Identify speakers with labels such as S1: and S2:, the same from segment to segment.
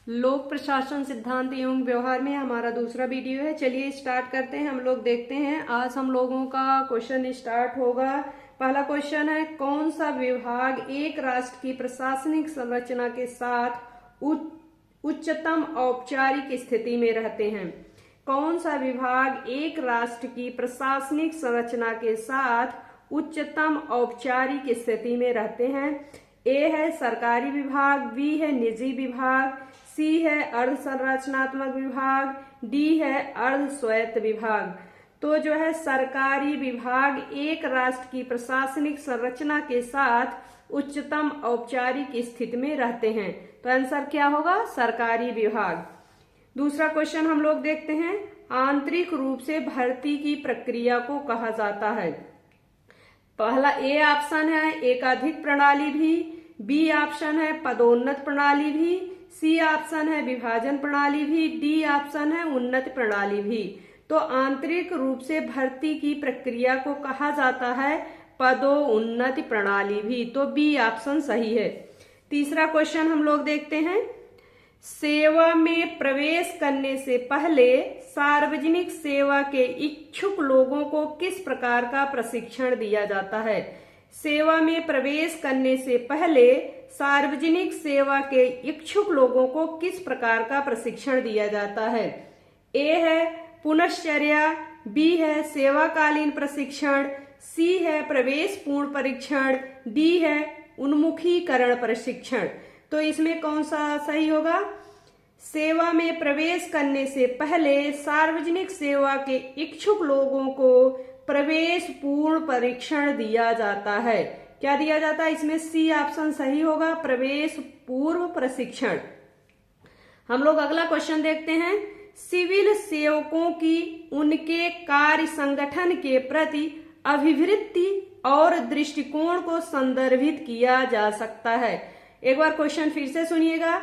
S1: लोक प्रशासन सिद्धांत एवं व्यवहार में हमारा दूसरा वीडियो है। चलिए स्टार्ट करते हैं। हम लोग देखते हैं आज हम लोगों का क्वेश्चन स्टार्ट होगा। पहला क्वेश्चन है, कौन सा विभाग एक राष्ट्र की प्रशासनिक संरचना के साथ उच्चतम औपचारिक स्थिति में रहते हैं? कौन सा विभाग एक राष्ट्र की प्रशासनिक संरचना के साथ उच्चतम औपचारिक स्थिति में रहते हैं? ए है सरकारी विभाग, बी है निजी विभाग, सी है अर्ध संरचनात्मक विभाग, डी है अर्ध स्वायत्त विभाग। तो जो है सरकारी विभाग एक राष्ट्र की प्रशासनिक संरचना के साथ उच्चतम औपचारिक स्थिति में रहते हैं। तो आंसर क्या होगा? सरकारी विभाग। दूसरा क्वेश्चन हम लोग देखते हैं, आंतरिक रूप से भर्ती की प्रक्रिया को कहा जाता है। पहला ए ऑप्शन है एकाधिक प्रणाली भी, बी ऑप्शन है पदोन्नत प्रणाली भी, सी ऑप्शन है विभाजन प्रणाली भी, डी ऑप्शन है उन्नत प्रणाली भी। तो आंतरिक रूप से भर्ती की प्रक्रिया को कहा जाता है पदोन्नति प्रणाली भी। तो बी ऑप्शन सही है। तीसरा क्वेश्चन हम लोग देखते हैं, सेवा में प्रवेश करने से पहले सार्वजनिक सेवा के इच्छुक लोगों को किस प्रकार का प्रशिक्षण दिया जाता है? सेवा में प्रवेश करने से पहले सार्वजनिक सेवा के इच्छुक लोगों को किस प्रकार का प्रशिक्षण दिया जाता है? ए है पुनश्चर्या, बी है सेवाकालीन प्रशिक्षण, सी है प्रवेश पूर्ण परीक्षण, डी है उन्मुखीकरण प्रशिक्षण। तो इसमें कौन सा सही होगा? सेवा में प्रवेश करने से पहले सार्वजनिक सेवा के इच्छुक लोगों को प्रवेश पूर्ण परीक्षण दिया जाता है। क्या दिया जाता है? इसमें सी ऑप्शन सही होगा, प्रवेश पूर्व प्रशिक्षण। हम लोग अगला क्वेश्चन देखते हैं, सिविल सेवकों की उनके कार्य संगठन के प्रति अभिवृत्ति और दृष्टिकोण को संदर्भित किया जा सकता है। एक बार क्वेश्चन फिर से सुनिएगा,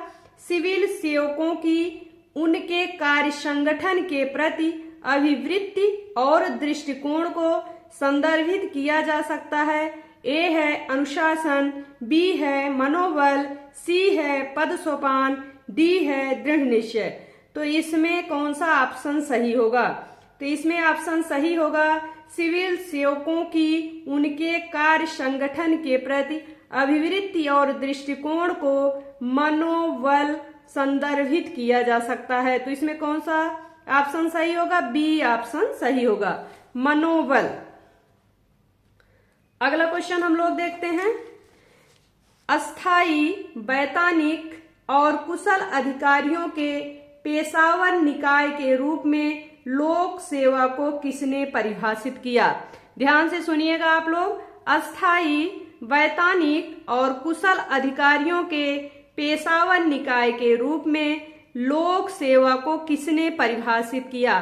S1: सिविल सेवकों की उनके कार्य संगठन के प्रति अभिवृत्ति और दृष्टिकोण को संदर्भित किया जा सकता है। ए है अनुशासन, बी है मनोबल, सी है पद सोपान, डी है दृढ़ निश्चय। तो इसमें कौन सा ऑप्शन सही होगा? तो इसमें ऑप्शन सही होगा, सिविल सेवकों की उनके कार्य संगठन के प्रति अभिवृत्ति और दृष्टिकोण को मनोबल संदर्भित किया जा सकता है। तो इसमें कौन सा ऑप्शन सही होगा? बी ऑप्शन सही होगा, मनोबल। अगला क्वेश्चन हम लोग देखते हैं, अस्थायी वैतनिक और कुशल अधिकारियों के पेशावर निकाय के रूप में लोक सेवा को किसने परिभाषित किया? ध्यान से सुनिएगा आप लोग, अस्थायी वैतनिक और कुशल अधिकारियों के पेशावर निकाय के रूप में लोक सेवा को किसने परिभाषित किया?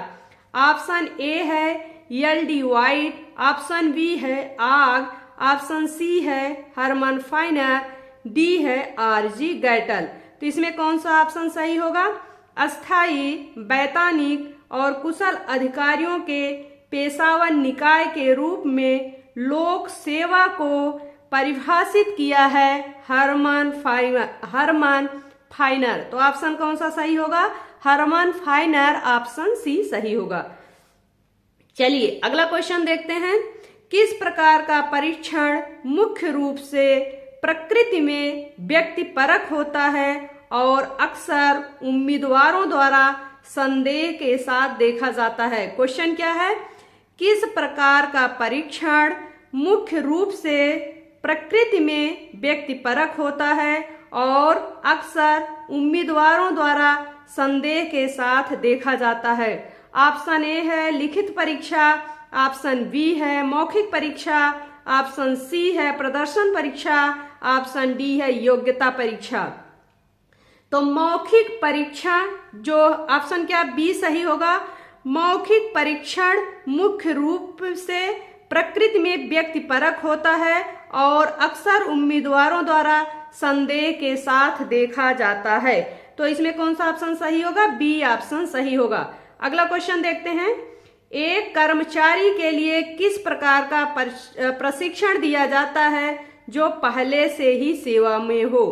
S1: ऑप्शन ए है एल.डी. वाइट, ऑप्शन बी है आग, ऑप्शन सी है हरमन फाइनर, डी है आर.जी. गैटल। तो इसमें कौन सा ऑप्शन सही होगा? अस्थायी वैतनिक और कुशल अधिकारियों के पेशावर निकाय के रूप में लोक सेवा को परिभाषित किया है हरमन फाइनर। तो ऑप्शन कौन सा सही होगा? हरमन फाइनर, ऑप्शन सी सही होगा। चलिए अगला क्वेश्चन देखते हैं, किस प्रकार का परीक्षण मुख्य रूप से प्रकृति में व्यक्तिपरक होता है और अक्सर उम्मीदवारों द्वारा संदेह के साथ देखा जाता है? क्वेश्चन क्या है, किस प्रकार का परीक्षण मुख्य रूप से प्रकृति में व्यक्तिपरक होता है और अक्सर उम्मीदवारों द्वारा संदेह के साथ देखा जाता है? ऑप्शन ए है लिखित परीक्षा, ऑप्शन बी है मौखिक परीक्षा, ऑप्शन सी है प्रदर्शन परीक्षा, ऑप्शन डी है योग्यता परीक्षा। तो मौखिक परीक्षा, जो ऑप्शन क्या बी सही होगा, मौखिक परीक्षण मुख्य रूप से प्रकृति में व्यक्तिपरक होता है और अक्सर उम्मीदवारों द्वारा संदेह के साथ देखा जाता है। तो इसमें कौन सा ऑप्शन सही होगा? बी ऑप्शन सही होगा। अगला क्वेश्चन देखते हैं, एक कर्मचारी के लिए किस प्रकार का प्रशिक्षण दिया जाता है जो पहले से ही सेवा में हो?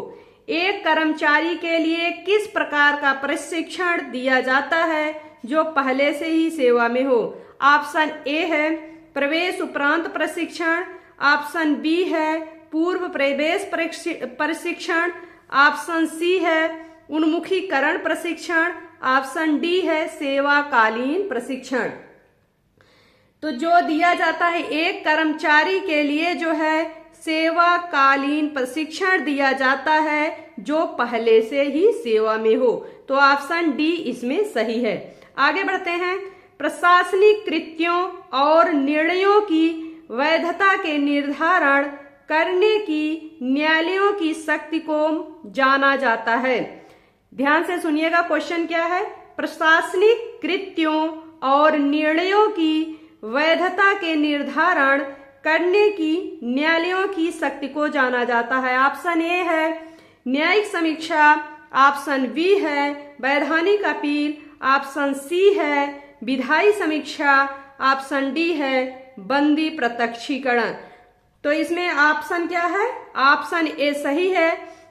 S1: एक कर्मचारी के लिए किस प्रकार का प्रशिक्षण दिया जाता है जो पहले से ही सेवा में हो? ऑप्शन ए है प्रवेश उपरांत प्रशिक्षण, ऑप्शन बी है पूर्व प्रवेश प्रशिक्षण, ऑप्शन सी है उन्मुखीकरण प्रशिक्षण, ऑप्शन डी है सेवाकालीन प्रशिक्षण। तो जो दिया जाता है एक कर्मचारी के लिए जो है सेवाकालीन प्रशिक्षण दिया जाता है जो पहले से ही सेवा में हो। तो ऑप्शन डी इसमें सही है। आगे बढ़ते हैं। प्रशासनिक कृत्यों और निर्णयों की वैधता के निर्धारण करने की न्यायालयों की शक्ति को जाना जाता है। ध्यान से सुनिएगा, क्वेश्चन क्या है? प्रशासनिक कृत्यों और निर्णयों की वैधता के निर्धारण करने की न्यायालयों की शक्ति को जाना जाता है। ऑप्शन ए है न्यायिक समीक्षा, ऑप्शन बी है वैधानिक अपील, ऑप्शन सी है विधायी समीक्षा, ऑप्शन डी है बंदी प्रत्यक्षीकरण। तो इसमें ऑप्शन क्या है? ऑप्शन ए सही है।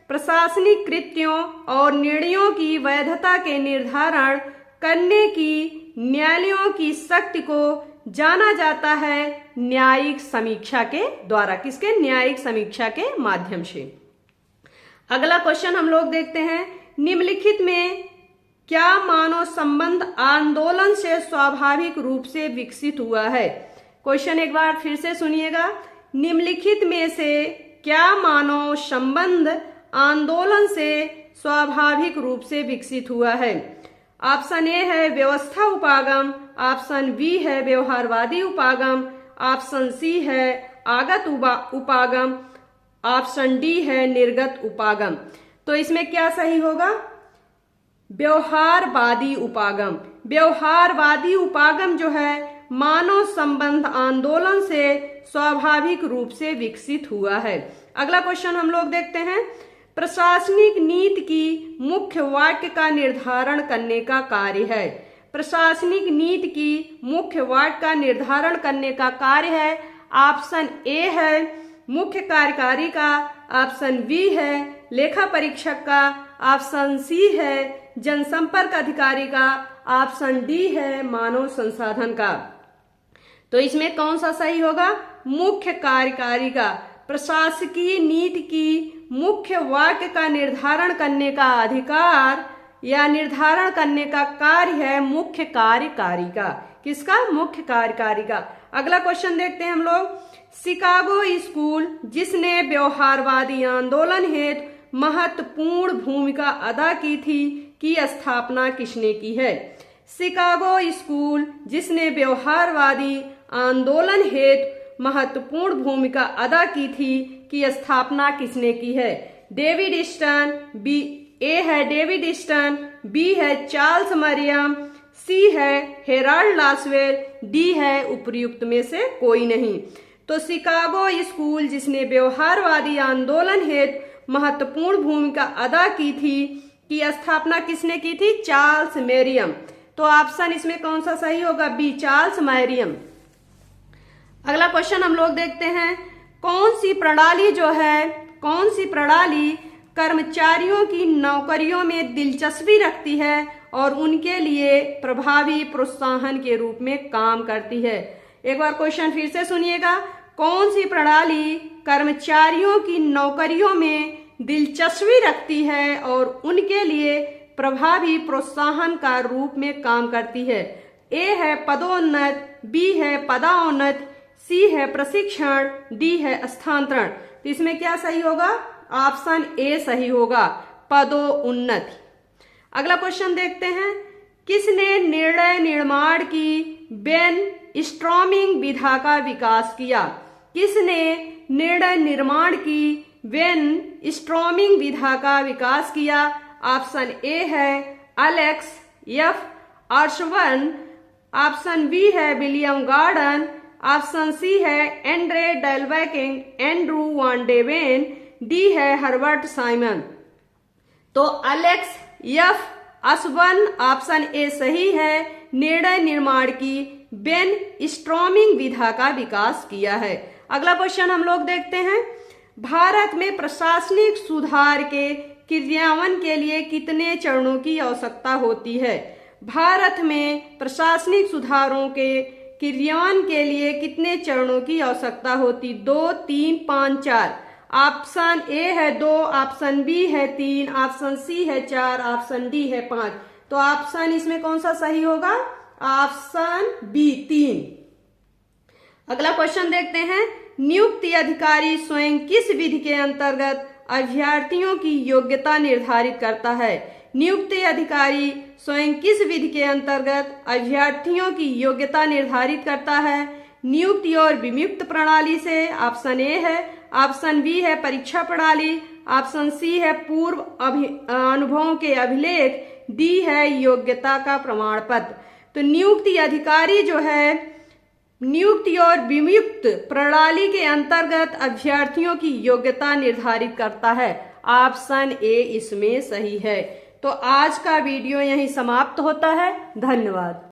S1: प्रशासनिक कृत्यों और निर्णयों की वैधता के निर्धारण करने की न्यायालयों की शक्ति को जाना जाता है न्यायिक समीक्षा के द्वारा। किसके? न्यायिक समीक्षा के माध्यम से। अगला क्वेश्चन हम लोग देखते हैं। निम्नलिखित में क्या मानव संबंध आंदोलन से स्वाभाविक रूप से विकसित हुआ है? क्वेश्चन एक बार फिर से सुनिएगा। निम्नलिखित में से क्या मानव संबंध आंदोलन से स्वाभाविक रूप से विकसित हुआ है? ऑप्शन ए है व्यवस्था उपागम, ऑप्शन बी है व्यवहारवादी उपागम, ऑप्शन सी है आगत उपागम, ऑप्शन डी है निर्गत उपागम। तो इसमें क्या सही होगा? व्यवहारवादी उपागम। व्यवहारवादी उपागम जो है मानव संबंध आंदोलन से स्वाभाविक रूप से विकसित हुआ है। अगला क्वेश्चन हम लोग देखते हैं। प्रशासनिक नीति की मुख्य वाक्य का निर्धारण करने का कार्य है। प्रशासनिक नीति की मुख्य वाक्य का निर्धारण करने का कार्य है। ऑप्शन ए है मुख्य कार्यकारी का, ऑप्शन बी है लेखा परीक्षक का, ऑप्शन सी है जनसंपर्क अधिकारी का, ऑप्शन डी है मानव संसाधन का। तो इसमें कौन सा सही होगा? मुख्य कार्यकारी का। प्रशासकीय नीति की मुख्य वाक्य का निर्धारण करने का अधिकार या निर्धारण करने का कार्य है मुख्य कार्यकारी का। किसका? मुख्य कार्यकारी का। अगला क्वेश्चन देखते हैं हम लोग। शिकागो स्कूल जिसने व्यवहारवादी आंदोलन हेतु महत्वपूर्ण भूमिका अदा की थी की स्थापना किसने की है? शिकागो स्कूल जिसने व्यवहारवादी आंदोलन हेतु महत्वपूर्ण भूमिका अदा की थी की स्थापना किसने की है? डेविड स्टर्न, बी ए है डेविड स्टर्न, बी है चार्ल्स मरियम, सी है हेराल्ड लासवेल, डी है उपर्युक्त में से कोई नहीं। तो शिकागो स्कूल जिसने व्यवहारवादी आंदोलन हेतु महत्वपूर्ण भूमिका अदा की थी की स्थापना किसने की थी? Charles Mariam. तो ऑप्शन इसमें कौन सा सही होगा? B Charles Merriam. अगला क्वेश्चन हम लोग देखते हैं। कौन सी प्रणाली कर्मचारियों की नौकरियों में दिलचस्पी रखती है और उनके लिए प्रभावी प्रोत्साहन के रूप में काम करती है? एक बार क्वेश्चन फिर से सुनिएगा। कौन सी प्रणाली कर्मचारियों की नौकरियों में दिलचस्पी रखती है और उनके लिए प्रभावी प्रोत्साहन का रूप में काम करती है? ए है पदोन्नत, बी है पदाोन्नत, सी है प्रशिक्षण, डी है स्थानांतरण। तो इसमें क्या सही होगा? ऑप्शन ए सही होगा, पदोन्नत। अगला क्वेश्चन देखते हैं। किसने निर्णय निर्माण की बेन स्ट्रॉमिंग विधा का विकास किया? किसने निर्णय निर्माण की बेन स्ट्रॉमिंग विधा का विकास किया? ऑप्शन ए है Alex F Osborn, option B है विलियम गॉर्डन, ऑप्शन सी है Andre Delbecq, Andrew Van de Ven, D है हर्बर्ट साइमन। तो Alex F Osborn option A सही है, निर्णय निर्माण की बेन स्ट्रॉमिंग विधा का विकास किया है। अगला क्वेश्चन हम लोग देखते हैं। भारत में प्रशासनिक सुधार के क्रियान्वयन के लिए कितने चरणों की आवश्यकता होती है? भारत में प्रशासनिक सुधारों के क्रियान्वयन के लिए कितने चरणों की आवश्यकता होती? 2, 3, 5, 4। ऑप्शन ए है 2, ऑप्शन बी है 3, ऑप्शन सी है 4, ऑप्शन डी है 5। तो ऑप्शन इसमें कौन सा सही होगा? Option B 3। अगला क्वेश्चन देखते हैं। नियुक्ति अधिकारी स्वयं किस विधि के अंतर्गत अभ्यर्थियों की योग्यता निर्धारित करता है? नियुक्ति अधिकारी स्वयं किस विधि के अंतर्गत अभ्यर्थियों की योग्यता निर्धारित करता है? नियुक्ति और विमुक्त प्रणाली से। ऑप्शन ए है, ऑप्शन बी है परीक्षा प्रणाली, ऑप्शन सी है पूर्व अनुभवों के अभिलेख, डी है योग्यता का प्रमाण पत्र। तो नियुक्ति अधिकारी जो है नियुक्ति और विमुक्त प्रणाली के अंतर्गत अभ्यर्थियों की योग्यता निर्धारित करता है। ऑप्शन ए इसमें सही है। तो आज का वीडियो यहीं समाप्त होता है। धन्यवाद।